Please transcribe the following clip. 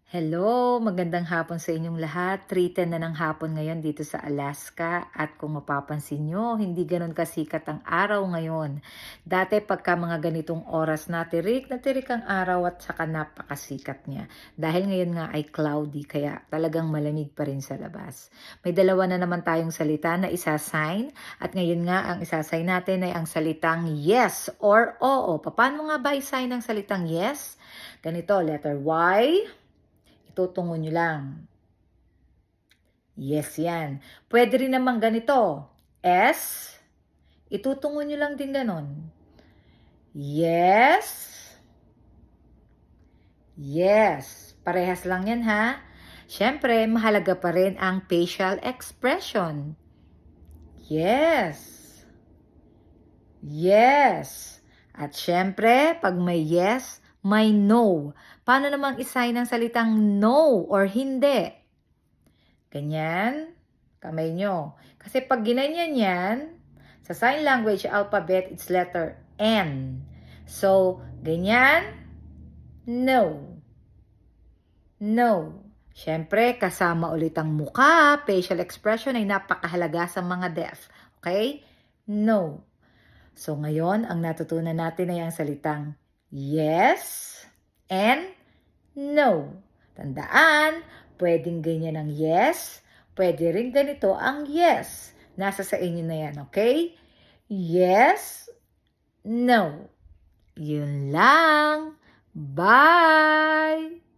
Hello, magandang hapon sa inyong lahat. 3:10 na ng hapon ngayon dito sa Alaska at kung mapapansin nyo, hindi ganun kasikat ang araw ngayon. Dati pagka mga ganitong oras na tirik ang araw at saka napakasikat niya. Dahil ngayon nga ay cloudy kaya talagang malamig pa rin sa labas. May dalawa na naman tayong salita na isasign at ngayon nga ang isasign natin ay ang salitang yes or oo. Paano nga ba isign ang salitang yes? Ganito, letter Y. Itutungo nyo lang. Yes yan. Pwede rin naman ganito. S. Itutungo nyo lang din ganon. Yes. Yes. Parehas lang yan ha. Siyempre, mahalaga pa rin ang facial expression. Yes. Yes. At siyempre, pag may yes, may no. Paano namang isay ng salitang no or hindi? Ganyan, kamay nyo. Kasi pag ginanyan yan, sa sign language alphabet, it's letter N. So, ganyan, no. No. Siyempre, kasama ulit ang muka, facial expression ay napakahalaga sa mga deaf. Okay? No. So, ngayon, ang natutunan natin ay ang salitang yes and no. Tandaan, pwedeng ganyan ang yes, pwede rin ganito ang yes. Nasa sa inyo na yan, okay? Yes, no. Yun lang. Bye!